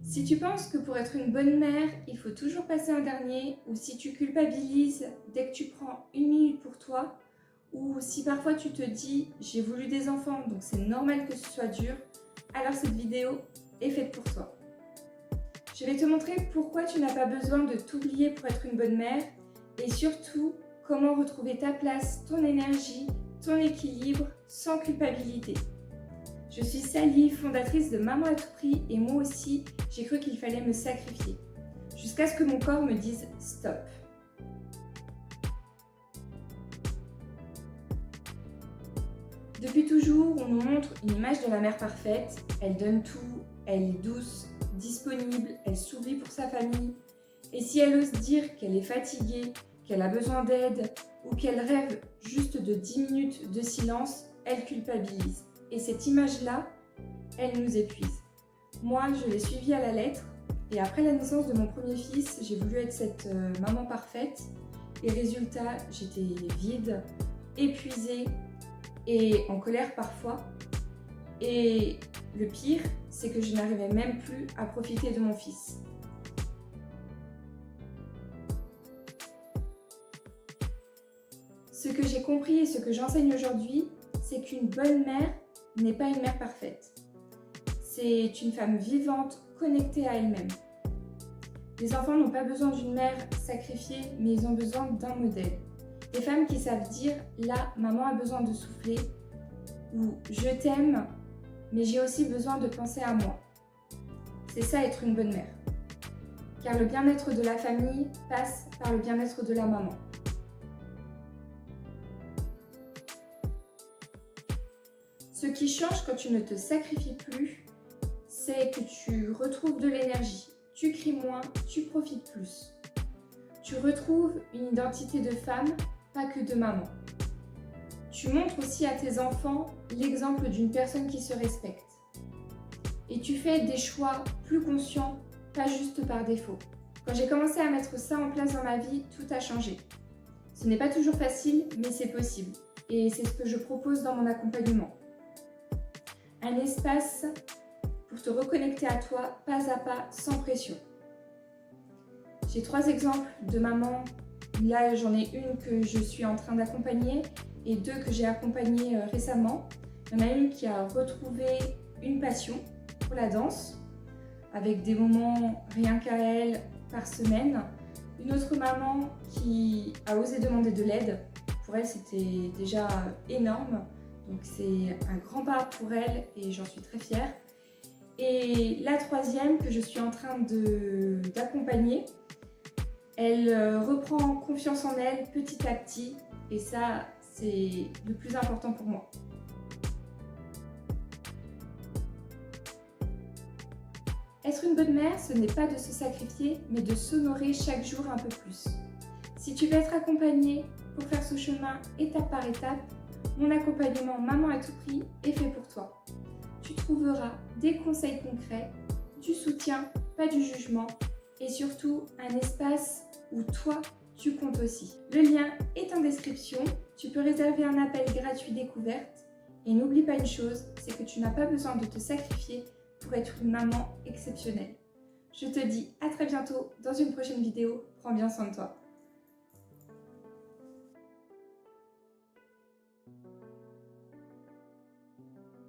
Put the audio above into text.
Si tu penses que pour être une bonne mère, il faut toujours passer en dernier, ou si tu culpabilises dès que tu prends une minute pour toi, ou si parfois tu te dis « j'ai voulu des enfants, donc c'est normal que ce soit dur », alors cette vidéo est faite pour toi. Je vais te montrer pourquoi tu n'as pas besoin de t'oublier pour être une bonne mère, et surtout comment retrouver ta place, ton énergie, ton équilibre sans culpabilité. Je suis Sally, fondatrice de Maman à tout prix, et moi aussi, j'ai cru qu'il fallait me sacrifier, jusqu'à ce que mon corps me dise stop. Depuis toujours, on nous montre une image de la mère parfaite. Elle donne tout, elle est douce, disponible, elle s'oublie pour sa famille. Et si elle ose dire qu'elle est fatiguée, qu'elle a besoin d'aide ou qu'elle rêve juste de 10 minutes de silence, elle culpabilise. Et cette image-là, elle nous épuise. Moi, je l'ai suivie à la lettre et après la naissance de mon premier fils, j'ai voulu être cette maman parfaite. Et résultat, j'étais vide, épuisée et en colère parfois. Et le pire, c'est que je n'arrivais même plus à profiter de mon fils. Ce que j'ai compris et ce que j'enseigne aujourd'hui, c'est qu'une bonne mère n'est pas une mère parfaite. C'est une femme vivante, connectée à elle-même. Les enfants n'ont pas besoin d'une mère sacrifiée, mais ils ont besoin d'un modèle. Des femmes qui savent dire « là, maman a besoin de souffler » ou « je t'aime, mais j'ai aussi besoin de penser à moi ». C'est ça être une bonne mère. Car le bien-être de la famille passe par le bien-être de la maman. Ce qui change quand tu ne te sacrifies plus, c'est que tu retrouves de l'énergie. Tu cries moins, tu profites plus. Tu retrouves une identité de femme, pas que de maman. Tu montres aussi à tes enfants l'exemple d'une personne qui se respecte. Et tu fais des choix plus conscients, pas juste par défaut. Quand j'ai commencé à mettre ça en place dans ma vie, tout a changé. Ce n'est pas toujours facile, mais c'est possible. Et c'est ce que je propose dans mon accompagnement. Un espace pour te reconnecter à toi, pas à pas, sans pression. J'ai 3 exemples de mamans. Là, j'en ai une que je suis en train d'accompagner et 2 que j'ai accompagnées récemment. Il y en a une qui a retrouvé une passion pour la danse, avec des moments rien qu'à elle par semaine. Une autre maman qui a osé demander de l'aide. Pour elle, c'était déjà énorme. Donc c'est un grand pas pour elle et j'en suis très fière. Et la 3e que je suis en train d'accompagner, elle reprend confiance en elle petit à petit et ça c'est le plus important pour moi. Être une bonne mère, ce n'est pas de se sacrifier mais de s'honorer chaque jour un peu plus. Si tu veux être accompagnée pour faire ce chemin étape par étape, mon accompagnement Maman à tout prix est fait pour toi. Tu trouveras des conseils concrets, du soutien, pas du jugement et surtout un espace où toi, tu comptes aussi. Le lien est en description, tu peux réserver un appel gratuit découverte et n'oublie pas une chose, c'est que tu n'as pas besoin de te sacrifier pour être une maman exceptionnelle. Je te dis à très bientôt dans une prochaine vidéo, prends bien soin de toi.